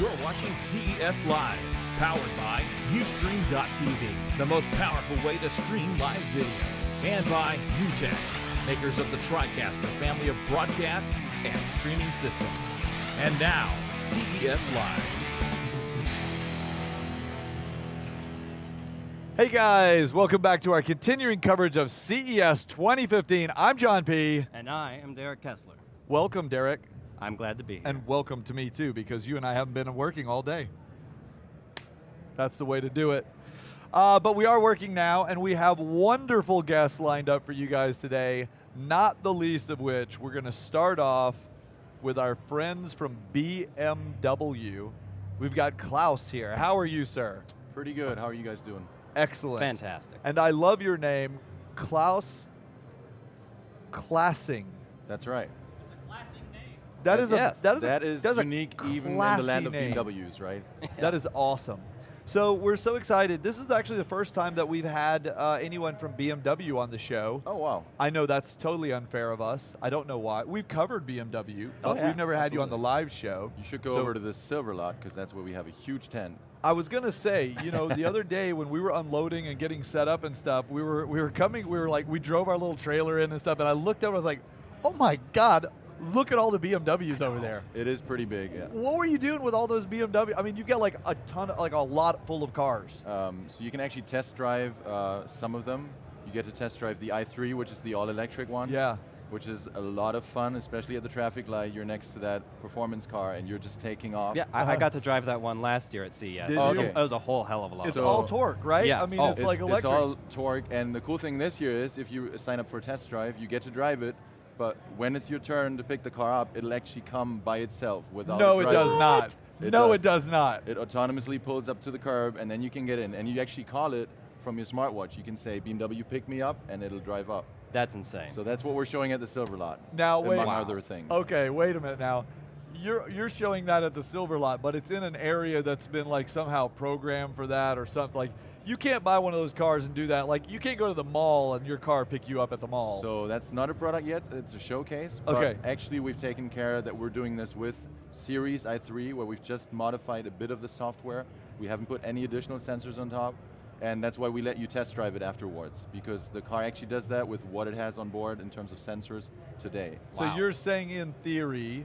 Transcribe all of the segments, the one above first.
You're watching CES Live, powered by Ustream.tv, the most powerful way to stream live video. And by UTech, makers of the TriCaster family of broadcast and streaming systems. And now, CES Live. Hey guys, welcome back to our continuing coverage of CES 2015. I'm John P. And I am Derek Kessler. Welcome, Derek. I'm glad to be here. And welcome to me too, because you and I haven't been working all day. That's the way to do it. But we are working now, and we have wonderful guests lined up for you guys today, not the least of which we're going to start off with our friends from BMW. We've got Klaus here. How are you, sir? Pretty good. How are you guys doing? Excellent. Fantastic. And I love your name, Klaus Klassing. That's right. That is unique even in the land of name. BMWs, right? That is awesome. So we're so excited. This is actually the first time that we've had anyone from BMW on the show. Oh, wow. I know that's totally unfair of us. I don't know why. We've covered BMW, but we've never had you on the live show. You should go over to the silver lot, because that's where we have a huge tent. I was gonna say, you know, the other day when we were unloading and getting set up and stuff, we drove our little trailer in and stuff, and I looked up and I was like, oh my God, look at all the BMWs over there. It is pretty big, yeah. What were you doing with all those BMW? I mean, you've got like a ton, like a lot full of cars. So you can actually test drive some of them. You get to test drive the i3, which is the all-electric one. Yeah. Which is a lot of fun, especially at the traffic light. You're next to that performance car, and you're just taking off. Yeah, I got to drive that one last year at CES. Did you? It was a whole hell of a lot. It's of all fun. torque, right? Yeah. I mean, Oh, it's like electric. It's all torque, and the cool thing this year is if you sign up for a test drive, you get to drive it, but when it's your turn to pick the car up, it'll actually come by itself without No, a it driver. does not. No, it does not. It autonomously pulls up to the curb, and then you can get in, and you actually call it from your smartwatch. You can say, BMW, pick me up, and it'll drive up. That's insane. So that's what we're showing at the Silver Lot, Now, wait. among other things. Okay, wait a minute now. You're showing that at the Silver Lot, but it's in an area that's been like somehow programmed for that or something. Like, you can't buy one of those cars and do that. Like, you can't go to the mall and your car pick you up at the mall. So that's not a product yet. It's a showcase. Okay. But actually, we've taken care that we're doing this with Series i3, where we've just modified a bit of the software. We haven't put any additional sensors on top. And that's why we let you test drive it afterwards, because the car actually does that with what it has on board in terms of sensors today. So you're saying, in theory,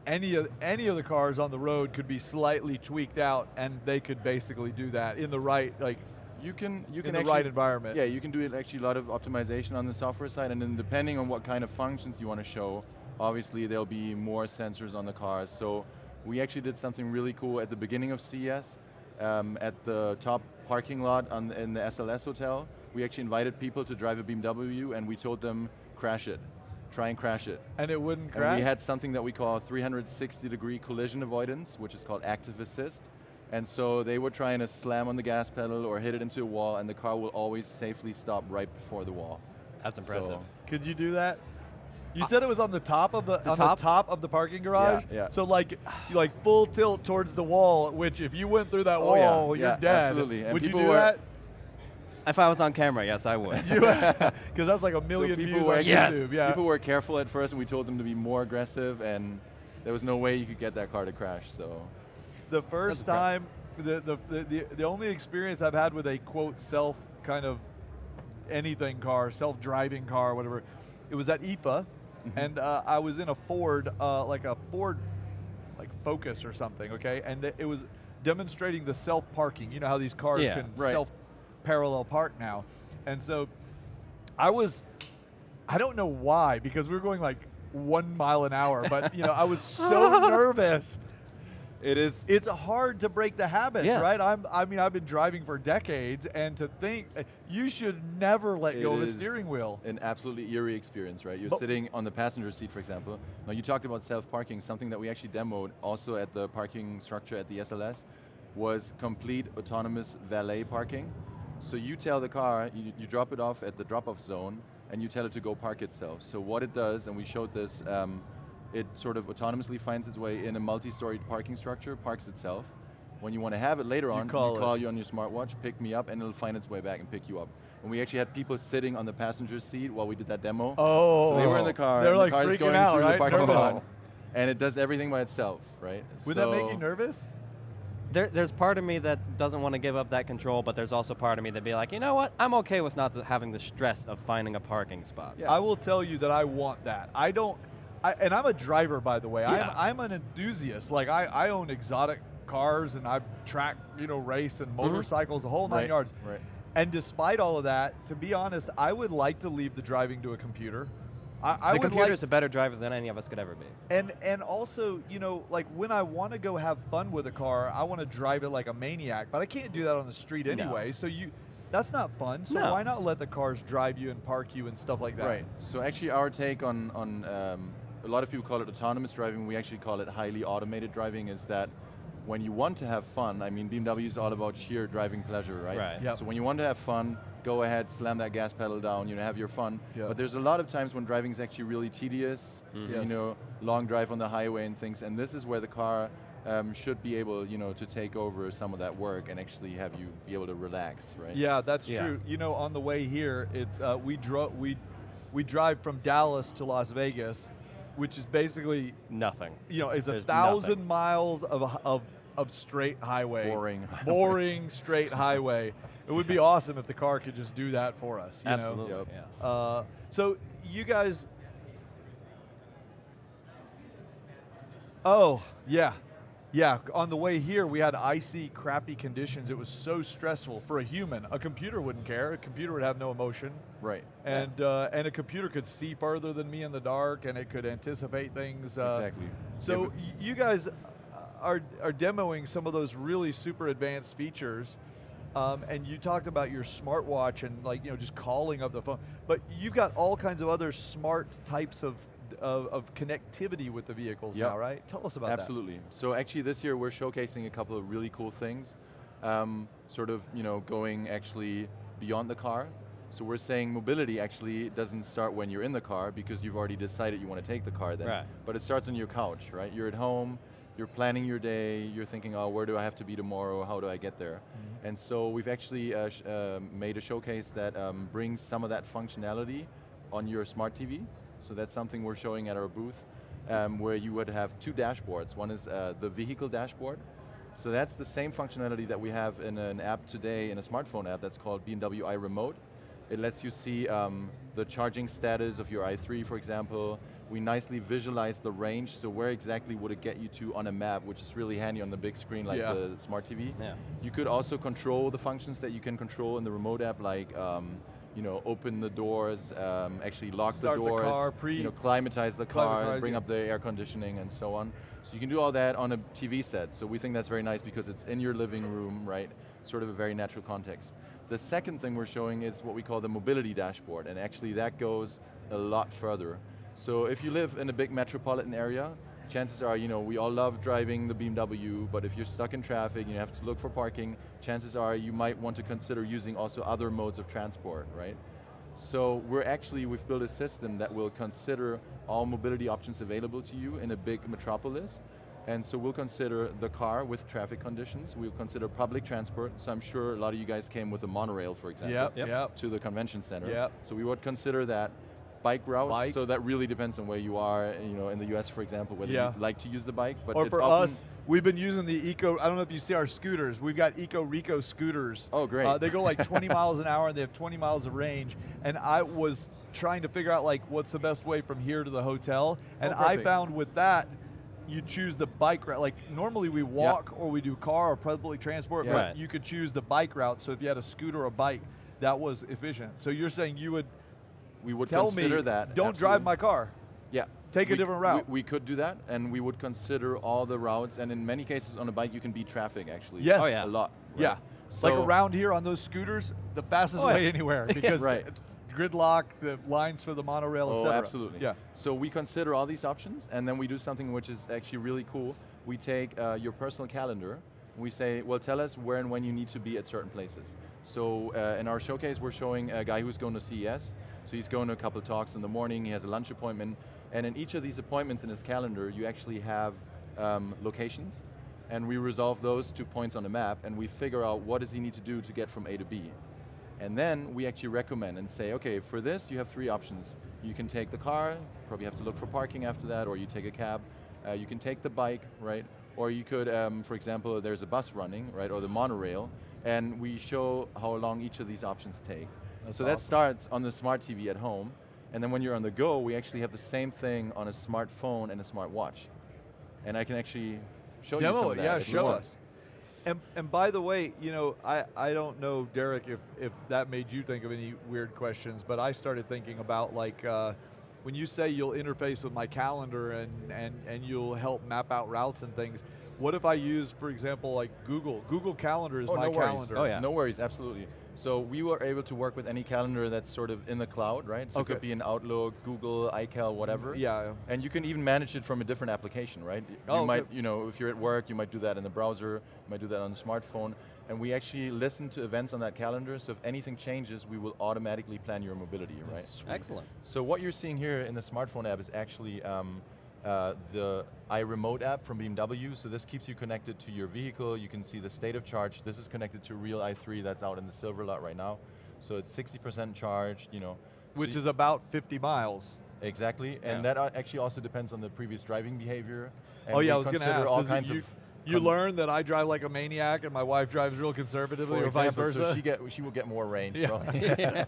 any of the cars on the road could be slightly tweaked out, and they could basically do that in the right, like, You can in the actually, right environment. Yeah, you can do actually a lot of optimization on the software side, and then depending on what kind of functions you want to show, obviously there'll be more sensors on the cars. So we actually did something really cool at the beginning of CES. At the top parking lot in the SLS hotel, we actually invited people to drive a BMW, and we told them, crash it. Try and crash it. And it wouldn't crash? And we had something that we call 360-degree collision avoidance, which is called active assist. And so they were trying to slam on the gas pedal or hit it into a wall, and the car will always safely stop right before the wall. That's impressive. So Could you do that? You said it was on the top of the top of the parking garage. Yeah. So like full tilt towards the wall, which if you went through that wall, you're dead. Absolutely. And would you people do were, that? If I was on camera, yes, I would. Because that's like a million people views were- on Yes. YouTube. Yeah. People were careful at first, and we told them to be more aggressive, and there was no way you could get that car to crash. So The first time, the only experience I've had with a quote self kind of anything car, self-driving car, whatever, it was at IFA, and I was in a Ford, like Focus or something, okay, and it was demonstrating the self-parking. You know how these cars can self-parallel park now, and so I don't know why, because we were going like 1 mile an hour, but you know, I was so nervous. It's hard to break the habits, right? I mean, I've been driving for decades, and to think you should never let go of a steering wheel. An absolutely eerie experience, right? You're sitting on the passenger seat, for example. Now, you talked about self-parking. Something that we actually demoed also at the parking structure at the SLS was complete autonomous valet parking. So you tell the car, you drop it off at the drop-off zone, and you tell it to go park itself. So what it does, and we showed this, it sort of autonomously finds its way in a multi-storied parking structure, parks itself. When you want to have it later on, you call you on your smartwatch, pick me up, and it'll find its way back and pick you up. And we actually had people sitting on the passenger seat while we did that demo. Oh. So they were in the car. They're and like the car is freaking going out, through right? the parking Nervous. lot. and it does everything by itself, right? Would that make So- you nervous? There's part of me that doesn't want to give up that control, but there's also part of me that'd be like, you know what? I'm okay with not having the stress of finding a parking spot. Yeah. I will tell you that I want that. I don't, and I'm a driver, by the way. Yeah. I'm an enthusiast. Like I own exotic cars and I track, race and motorcycles, the whole 9 Right, yards. right. And despite all of that, to be honest, I would like to leave the driving to a computer. I The would computer's like a better driver than any of us could ever be. and also, like when I want to go have fun with a car, I want to drive it like a maniac, but I can't do that on the street No. anyway. So that's not fun. So No. why not let the cars drive you and park you and stuff like that? Right. So actually, our take on a lot of people call it autonomous driving. We actually call it highly automated driving. Is that when you want to have fun? I mean, BMW is all about sheer driving pleasure, right? Right. Yep. So when you want to have fun, go ahead, slam that gas pedal down. Have your fun. Yep. But there's a lot of times when driving is actually really tedious. Yes. So, long drive on the highway and things. And this is where the car should be able, to take over some of that work and actually have you be able to relax, right? Yeah, that's Yeah. true. On the way here, it's we drive from Dallas to Las Vegas, which is basically Nothing. it's There's 1,000 nothing. miles of straight highway. Boring. Boring straight highway. It would be awesome if the car could just do that for us. You know? Absolutely. Yep. Yeah. So you guys. Oh yeah. Yeah, on the way here we had icy, crappy conditions. It was so stressful for a human. A computer wouldn't care. A computer would have no emotion. Right. And and a computer could see further than me in the dark, and it could anticipate things. Exactly. So Yeah, but- you guys are demoing some of those really super advanced features, and you talked about your smartwatch and just calling up the phone. But you've got all kinds of other smart types of connectivity with the vehicles Yep. now, right? Tell us about that. Absolutely. So actually this year we're showcasing a couple of really cool things, going actually beyond the car. So we're saying mobility actually doesn't start when you're in the car because you've already decided you want to take the car then. Right. But it starts on your couch, right? You're at home, you're planning your day, you're thinking, oh, where do I have to be tomorrow? How do I get there? And so we've actually made a showcase that brings some of that functionality on your smart TV. So that's something we're showing at our booth, where you would have two dashboards. One is the vehicle dashboard. So that's the same functionality that we have in an app today, in a smartphone app that's called BMW iRemote. It lets you see the charging status of your i3, for example. We nicely visualize the range, so where exactly would it get you to on a map, which is really handy on the big screen like Yeah. the smart TV. Yeah. You could also control the functions that you can control in the remote app, like open the doors, actually lock Start the the doors, car, climatize the car, Climatize, bring yeah. up the air conditioning and so on. So you can do all that on a TV set. So we think that's very nice because it's in your living room, right? Sort of a very natural context. The second thing we're showing is what we call the mobility dashboard, and actually that goes a lot further. So if you live in a big metropolitan area, chances are, we all love driving the BMW, but if you're stuck in traffic and you have to look for parking, chances are you might want to consider using also other modes of transport, right? So we've built a system that will consider all mobility options available to you in a big metropolis. And so we'll consider the car with traffic conditions, we'll consider public transport, so I'm sure a lot of you guys came with a monorail, for example, Yep. to the convention center. Yep. So we would consider that. Bike routes, Bike. so that really depends on where you are, in the US, for example, whether Yeah. you like to use the bike, but Or it's for often us, we've been using the I don't know if you see our scooters. We've got Rico scooters. Oh, great. They go like 20 miles an hour and they have 20 miles of range. And I was trying to figure out what's the best way from here to the hotel. And I perfect. found with that, you choose the bike route. Like normally we walk or we do car or public transport, Yeah. but Right. you could choose the bike route. So if you had a scooter or a bike, that was efficient. So you're saying you would we would tell consider me, that. don't drive absolutely. my car. Yeah. Take a different route. We could do that, and we would consider all the routes, and in many cases on a bike you can beat traffic actually. Yes. Oh, yeah. A lot. Right? Yeah. So Like around here on those scooters, the fastest Oh, way yeah. anywhere because Right. gridlock, the lines for the monorail, Oh, etc. absolutely. Yeah. So we consider all these options, and then we do something which is actually really cool. We take your personal calendar, and we say, well, tell us where and when you need to be at certain places. So in our showcase, we're showing a guy who's going to CES. So he's going to a couple of talks in the morning, he has a lunch appointment, and in each of these appointments in his calendar, you actually have locations, and we resolve those to points on the map, and we figure out what does he need to do to get from A to B. And then we actually recommend and say, okay, for this you have three options. You can take the car, probably have to look for parking after that, or you take a cab. You can take the bike, right? Or you could, for example, there's a bus running, right? Or the monorail, and we show how long each of these options take. That's so that awesome. starts on the smart TV at home, and then when you're on the go, we actually have the same thing on a smartphone and a smartwatch. And I can actually show you some Demo of it, that yeah, if you show want. us. And by the way, you know, I don't know, Derek, if that made you think of any weird questions, but I started thinking about like, when you say you'll interface with my calendar and you'll help map out routes and things, what if I use, for example, like Google? Google Calendar is my no worries. calendar. Oh, yeah. No worries, absolutely. So we were able to work with any calendar that's sort of in the cloud, right? So Okay. it could be an Outlook, Google, iCal, whatever. Yeah. And you can even manage it from a different application, right? Oh, You okay. might, you know, if you're at work, you might do that in the browser, you might do that on the smartphone. And we actually listen to events on that calendar, so if anything changes, we will automatically plan your mobility, right? Excellent. So what you're seeing here in the smartphone app is actually the iRemote app from BMW. So this keeps you connected to your vehicle. You can see the state of charge. This is connected to real i3 that's out in the silver lot right now. So it's 60% charged, you know. Which is about 50 miles. Exactly, and Yeah. that actually also depends on the previous driving behavior. And Oh yeah, I we was going to consider ask. all does it- kinds you, of you learn that I drive like a maniac and my wife drives real conservatively, for or vice example, versa? so she will get more range. Yeah. Probably.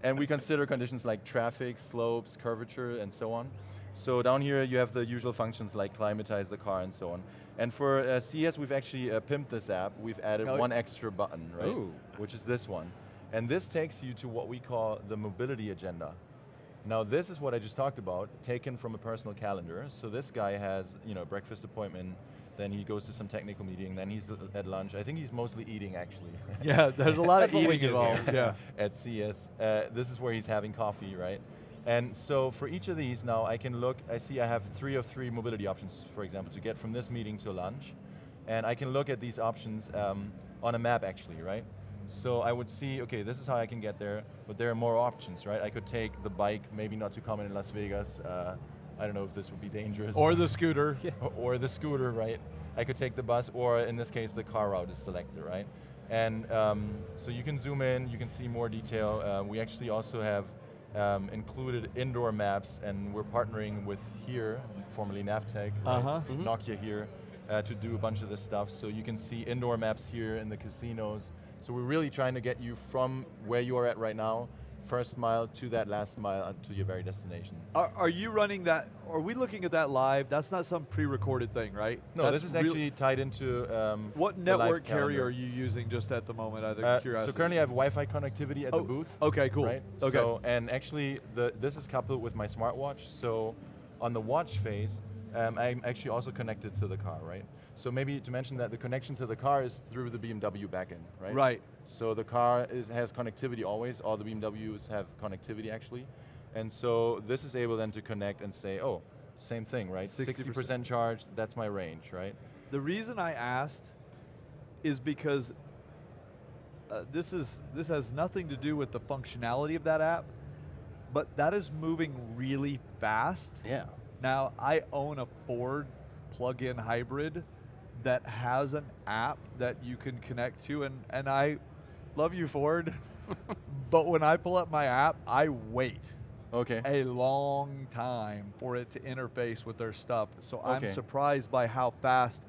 And we consider conditions like traffic, slopes, curvature, and so on. So down here you have the usual functions like climatize the car and so on. And for CS, we've actually pimped this app. We've added Oh. one extra button, right? Ooh. Which is this one. And this takes you to what we call the mobility agenda. Now this is what I just talked about, taken from a personal calendar. So this guy has, you know, a breakfast appointment, then he goes to some technical meeting, then he's at lunch. I think he's mostly eating actually. Yeah, there's a lot of That's what we eating do involved. here Yeah. At CS. This is where he's having coffee, right? And so for each of these now I can look, I see I have 3 of 3 mobility options, for example, to get from this meeting to lunch. And I can look at these options on a map actually, right? So I would see, okay, this is how I can get there, but there are more options, right? I could take the bike, maybe not too common in Las Vegas. I don't know if this would be dangerous. Or the scooter. Or the scooter, right? I could take the bus, or in this case, the car route is selected, right? And so you can zoom in, you can see more detail. We actually also have included indoor maps, and we're partnering with here, formerly Navtech, right? Uh-huh. Mhm. Nokia here, to do a bunch of this stuff. So you can see indoor maps here in the casinos. So we're really trying to get you from where you are at right now, first mile to that last mile to your very destination. Are you running that? Are we looking at that live? That's not some pre-recorded thing, right? No, That's this is real- actually tied into What the live network carrier calendar. are you using just at the moment? Out of So curiosity. currently I have Wi-Fi connectivity at the booth. Okay, cool. Right? Okay. So, and actually this is coupled with my smartwatch. So on the watch phase, I'm actually also connected to the car, right? So maybe to mention that the connection to the car is through the BMW backend, right? Right. So the car has connectivity always. All the BMWs have connectivity actually. And so this is able then to connect and say, oh, same thing, right? 60% charged, that's my range, right? The reason I asked is because this has nothing to do with the functionality of that app, but that is moving really fast. Yeah. Now, I own a Ford plug-in hybrid that has an app that you can connect to, and I love you, Ford, but when I pull up my app, I wait Okay. a long time for it to interface with their stuff. So I'm Okay. surprised by how fast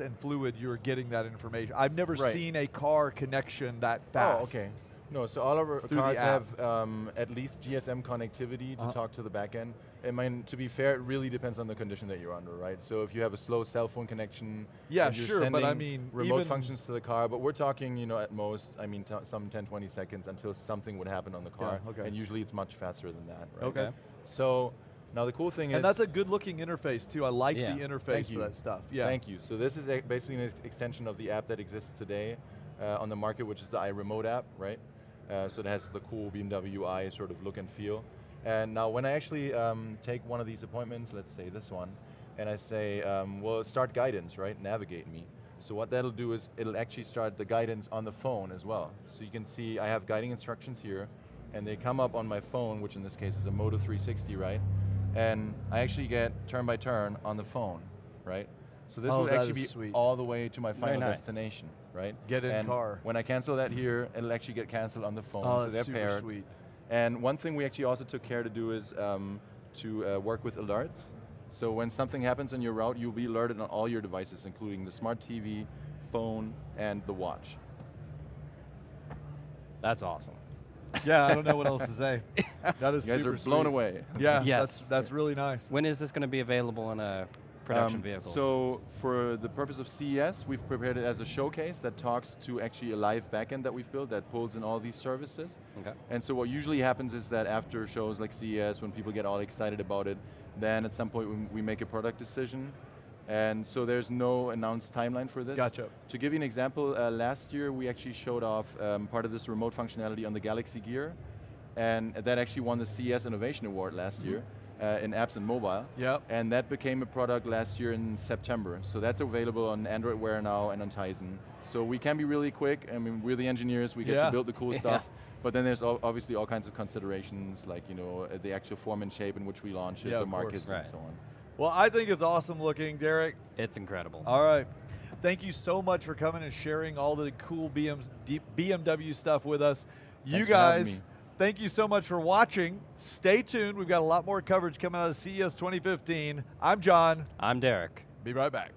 and fluid you're getting that information. I've never Right. seen a car connection that fast. Oh, okay. No, so all of our Through the cars app. have at least GSM connectivity to talk to the back end. I mean, to be fair, it really depends on the condition that you're under, right? So if you have a slow cell phone connection, Yeah, and you're sure, but I sending mean, remote even- functions to the car, but we're talking, you know, at most, I mean, some 10, 20 seconds until something would happen on the car, okay. and usually it's much faster than that, right? Okay. So now the cool thing is, And that's a good looking interface too. I like Yeah. the interface Thank for you. that stuff. Yeah. Thank you. So this is basically an extension of the app that exists today on the market, which is the iRemote app, right? So it has the cool BMW i sort of look and feel. And now when I actually take one of these appointments, let's say this one, and I say, well, start guidance, right? Navigate me. So what that'll do is it'll actually start the guidance on the phone as well. So you can see I have guiding instructions here, and they come up on my phone, which in this case is a Moto 360, right? And I actually get turn by turn on the phone, right? So this Oh, would that actually is be sweet. all the way to my final nice. destination, right? Get in and car. When I cancel that here, it'll actually get canceled on the phone, Oh, so that's they're super paired. sweet. And one thing we actually also took care to do is to work with alerts. So when something happens on your route, you'll be alerted on all your devices, including the smart TV, phone, and the watch. That's awesome. Yeah, I don't know what else to say. That is You guys super are blown sweet. away. Yeah, Yes. that's really nice. When is this going to be available in production vehicles? So for the purpose of CES, we've prepared it as a showcase that talks to actually a live backend that we've built that pulls in all these services. Okay. And so what usually happens is that after shows like CES, when people get all excited about it, then at some point we make a product decision. And so there's no announced timeline for this. Gotcha. To give you an example, last year we actually showed off part of this remote functionality on the Galaxy Gear, and that actually won the CES Innovation Award last year in apps and mobile. Yep. And that became a product last year in September. So that's available on Android Wear now and on Tizen. So we can be really quick. I mean, we're the engineers, we get to build the cool stuff. But then there's obviously all kinds of considerations, like the actual form and shape in which we launch it, Yeah, the of course. markets, Right. and so on. Well, I think it's awesome looking, Derek. It's incredible. All right. Thank you so much for coming and sharing all the cool BMW stuff with us. You Thanks for having guys, me. thank you so much for watching. Stay tuned. We've got a lot more coverage coming out of CES 2015. I'm John. I'm Derek. Be right back.